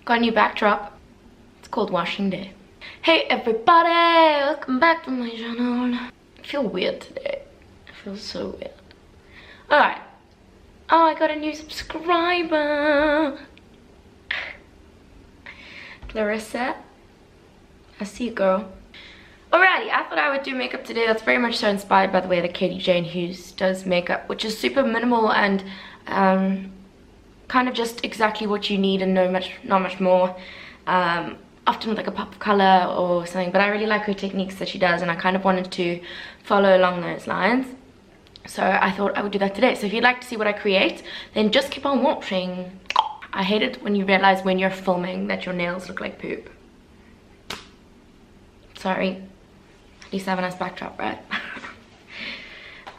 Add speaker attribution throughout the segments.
Speaker 1: got a new backdrop. It's called Washing Day. Hey everybody, welcome back to my channel. I feel weird today. I feel so weird. Alright. Oh, I got a new subscriber. Clarissa. I see you, girl. Alrighty, I thought I would do makeup today. That's very much so inspired by the way that Katie Jane Hughes does makeup, which is super minimal and kind of just exactly what you need and not much more. Often with like a pop of color or something, but I really like her techniques that she does, and I kind of wanted to follow along those lines. So I thought I would do that today. So if you'd like to see what I create, then just keep on watching. I hate it when you realize when you're filming that your nails look like poop. Sorry. At least I have a nice backdrop, right?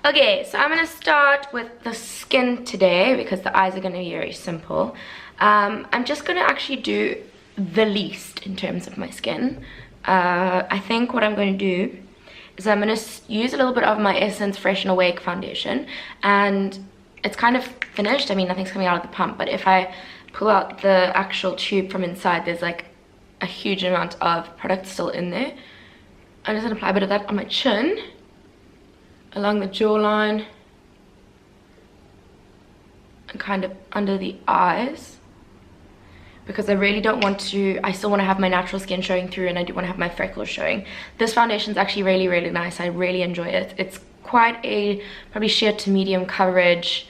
Speaker 1: Okay, so I'm going to start with the skin today because the eyes are going to be very simple. I'm just going to actually do the least in terms of my skin. I think what I'm going to do is I'm going to use a little bit of my Essence Fresh and Awake foundation, and it's kind of finished. I mean, nothing's coming out of the pump, but if I pull out the actual tube from inside, there's like a huge amount of product still in there. I'm just going to apply a bit of that on my chin, along the jawline, and kind of under the eyes, because I really don't want to, I still want to have my natural skin showing through, and I do want to have my freckles showing. This foundation is actually really nice. I really enjoy it. It's quite a probably sheer to medium coverage,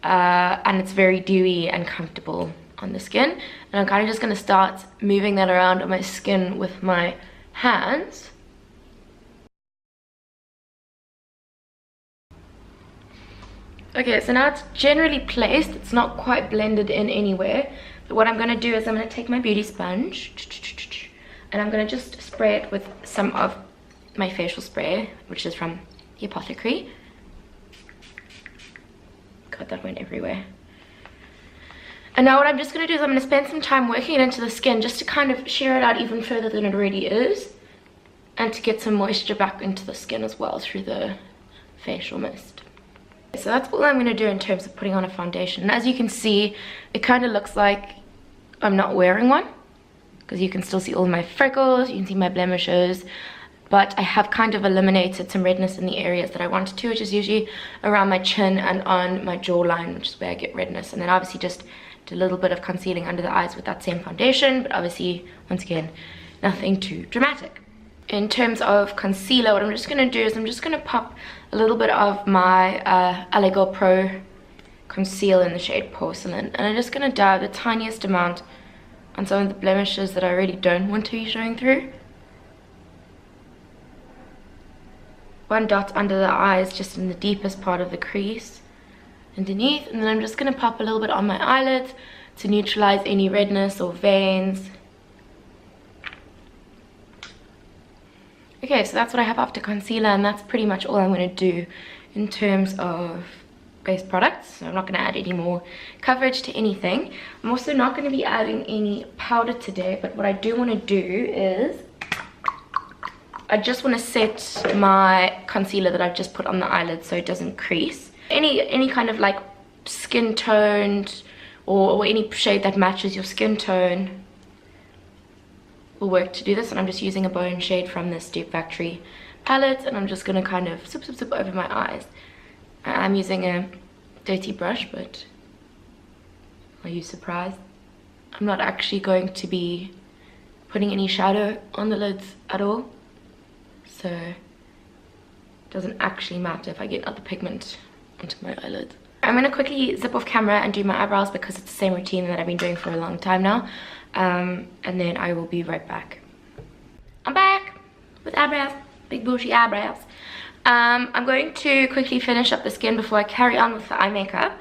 Speaker 1: and it's very dewy and comfortable on the skin. And I'm kind of just going to start moving that around on my skin with my hands. Okay, so now it's generally placed. It's not quite blended in anywhere. But what I'm going to do is I'm going to take my beauty sponge and I'm going to just spray it with some of my facial spray, which is from the Apothecary. God, that went everywhere. And now what I'm just going to do is I'm going to spend some time working it into the skin just to kind of sheer it out even further than it already is, and to get some moisture back into the skin as well through the facial mist. So that's all I'm going to do in terms of putting on a foundation. And as you can see, it kind of looks like I'm not wearing one, because you can still see all my freckles, you can see my blemishes, but I have kind of eliminated some redness in the areas that I wanted to, which is usually around my chin and on my jawline, which is where I get redness. And then obviously just do a little bit of concealing under the eyes with that same foundation, but obviously, once again, nothing too dramatic. In terms of concealer, what I'm just going to do is I'm just going to pop a little bit of my Eyebrow Pro Conceal in the shade Porcelain, and I'm just going to dab the tiniest amount on some of the blemishes that I really don't want to be showing through. One dot under the eyes, just in the deepest part of the crease underneath, and then I'm just going to pop a little bit on my eyelids to neutralize any redness or veins. Okay, so that's what I have after concealer, and that's pretty much all I'm going to do in terms of base products. So I'm not going to add any more coverage to anything. I'm also not going to be adding any powder today, but what I do want to do is I just want to set my concealer that I've just put on the eyelid so it doesn't crease. Any kind of like skin toned or any shade that matches your skin tone will work to do this. And I'm just using a bone shade from this Dupe Factory palette, and I'm just going to kind of zip over my eyes. I'm using a dirty brush, but are you surprised? I'm not actually going to be putting any shadow on the lids at all, so it doesn't actually matter if I get other pigment onto my eyelids. I'm going to quickly zip off camera and do my eyebrows because it's the same routine that I've been doing for a long time now. And then I will be right back. I'm back with eyebrows, big bushy eyebrows. I'm going to quickly finish up the skin before I carry on with the eye makeup.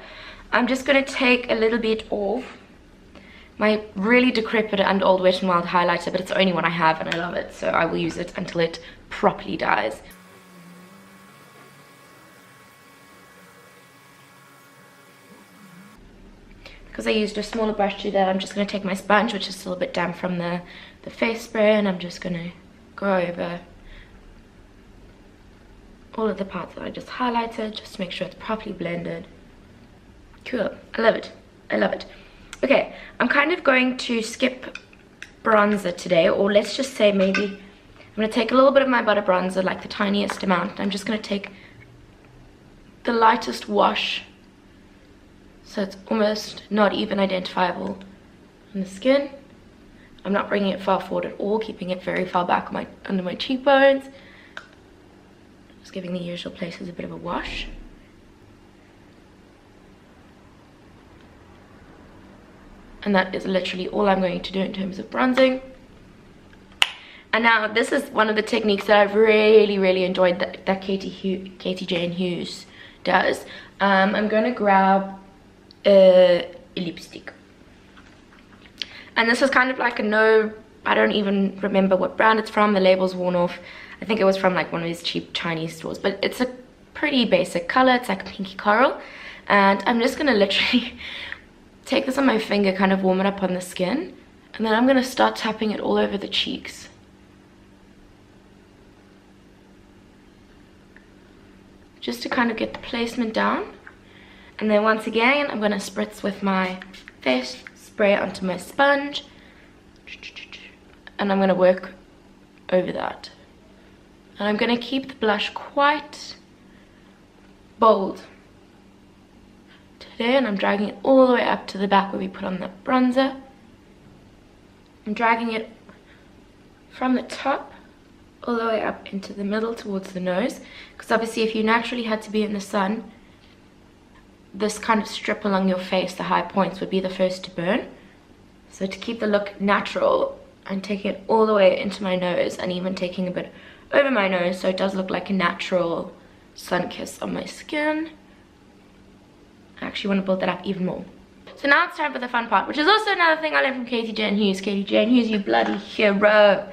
Speaker 1: I'm just going to take a little bit off my really decrepit and old Wet n Wild highlighter, but it's the only one I have and I love it, so I will use it until it properly dies. Because I used a smaller brush to do that, I'm just going to take my sponge, which is still a bit damp from the face spray, and I'm just going to go over all of the parts that I just highlighted, just to make sure it's properly blended. Cool. I love it. I love it. Okay, I'm kind of going to skip bronzer today, or let's just say maybe I'm going to take a little bit of my butter bronzer, like the tiniest amount. I'm just going to take the lightest wash so it's almost not even identifiable on the skin. I'm not bringing it far forward at all, keeping it very far back on under my cheekbones. Just giving the usual places a bit of a wash. And that is literally all I'm going to do in terms of bronzing. And now this is one of the techniques that I've really enjoyed that Katie Jane Hughes does. I'm going to grab a lipstick. And this is kind of like a I don't even remember what brand it's from. The label's worn off. I think it was from like one of these cheap Chinese stores. But it's a pretty basic color. It's like a pinky coral. And I'm just going to literally take this on my finger, kind of warm it up on the skin, and then I'm going to start tapping it all over the cheeks. Just to kind of get the placement down. And then once again, I'm going to spritz with my face spray onto my sponge. And I'm going to work over that. And I'm going to keep the blush quite bold today, and I'm dragging it all the way up to the back where we put on the bronzer. I'm dragging it from the top all the way up into the middle towards the nose, because obviously if you naturally had to be in the sun, this kind of strip along your face, the high points, would be the first to burn. So to keep the look natural, I'm taking it all the way into my nose and even taking a bit over my nose so it does look like a natural sun kiss on my skin. I actually want to build that up even more. So now it's time for the fun part, which is also another thing I learned from Katie Jane Hughes. Katie Jane Hughes, you bloody hero.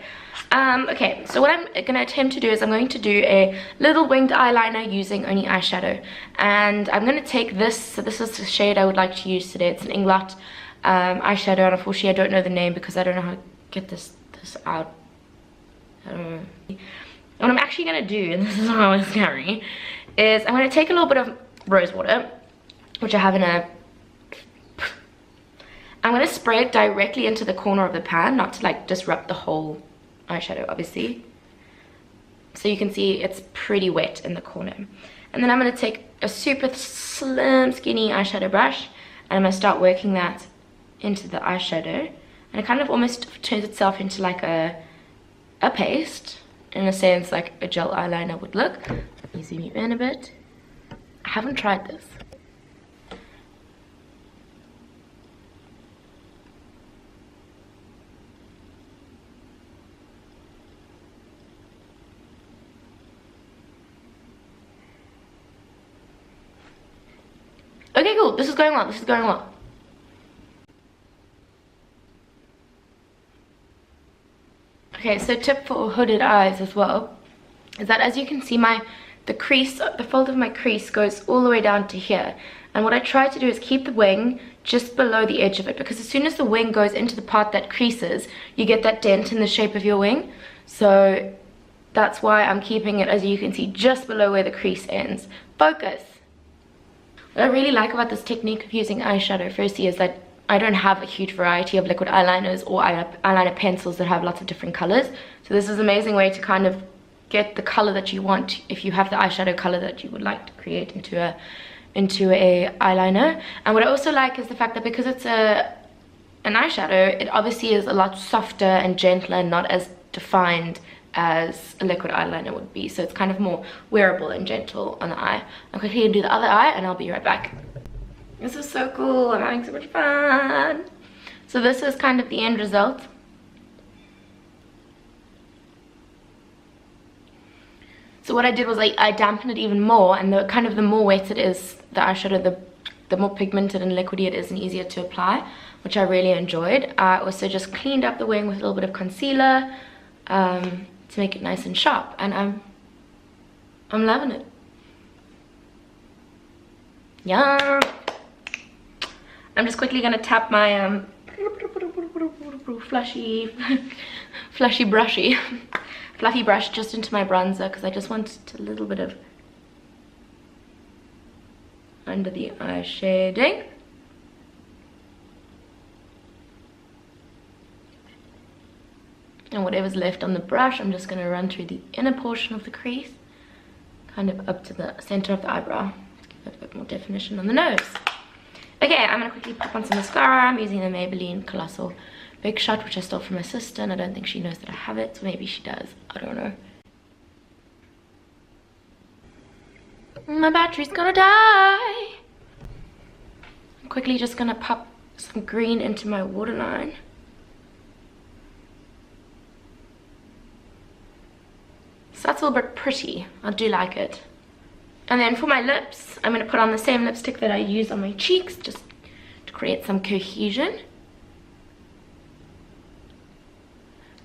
Speaker 1: Okay, so what I'm going to attempt to do is I'm going to do a little winged eyeliner using only eyeshadow. And I'm going to take this, so this is the shade I would like to use today. It's an Inglot eyeshadow, and unfortunately I don't know the name because I don't know how to get this out. I don't know. What I'm actually going to do, and this is what I was scary, is I'm going to take a little bit of rose water, which I have in a... I'm going to spray it directly into the corner of the pan, not to like disrupt the whole eyeshadow, obviously. So you can see it's pretty wet in the corner. And then I'm going to take a super slim, skinny eyeshadow brush, and I'm going to start working that into the eyeshadow. And it kind of almost turns itself into like a paste, in a sense, like a gel eyeliner would look. Let me zoom you in a bit. I haven't tried this. Okay, cool. This is going well. This is going well. Okay, so tip for hooded eyes as well is that, as you can see, the crease, the fold of my crease goes all the way down to here. And what I try to do is keep the wing just below the edge of it, because as soon as the wing goes into the part that creases, you get that dent in the shape of your wing. So that's why I'm keeping it, as you can see, just below where the crease ends. Focus. What I really like about this technique of using eyeshadow, firstly, is that I don't have a huge variety of liquid eyeliners or eyeliner pencils that have lots of different colors. So this is an amazing way to kind of get the color that you want if you have the eyeshadow color that you would like to create into a eyeliner. And what I also like is the fact that because it's an eyeshadow, it obviously is a lot softer and gentler and not as defined as a liquid eyeliner would be. So it's kind of more wearable and gentle on the eye. I'm quickly gonna do the other eye and I'll be right back. This is so cool. I'm having so much fun. So this is kind of the end result. So what I did was I dampened it even more, and the more wet it is, the eyeshadow, the more pigmented and liquidy it is and easier to apply, which I really enjoyed. I also just cleaned up the wing with a little bit of concealer to make it nice and sharp, and I'm loving it. Yeah. I'm just quickly gonna tap my fluffy brush just into my bronzer, because I just want a little bit of under the eye shading. And whatever's left on the brush, I'm just going to run through the inner portion of the crease, kind of up to the center of the eyebrow, to give it a bit more definition on the nose. Okay, I'm going to quickly pop on some mascara. I'm using the Maybelline Colossal Big Shot, which I stole from my sister, and I don't think she knows that I have it, so maybe she does. I don't know. My battery's gonna die. I'm quickly just gonna pop some green into my waterline. So that's all but pretty. I do like it. And then for my lips, I'm gonna put on the same lipstick that I use on my cheeks, just to create some cohesion.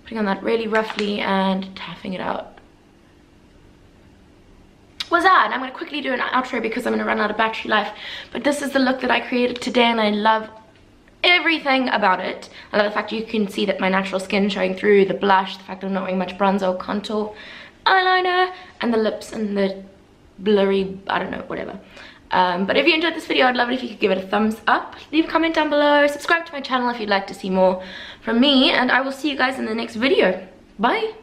Speaker 1: Putting on that really roughly and tapping it out. Was that? I'm going to quickly do an outro because I'm going to run out of battery life. But this is the look that I created today, and I love everything about it. I love the fact you can see that my natural skin showing through, the blush, the fact I'm not wearing much bronzer or contour, eyeliner, and the lips and the blurry, I don't know, whatever. But if you enjoyed this video, I'd love it if you could give it a thumbs up, leave a comment down below, subscribe to my channel if you'd like to see more from me, and I will see you guys in the next video. Bye!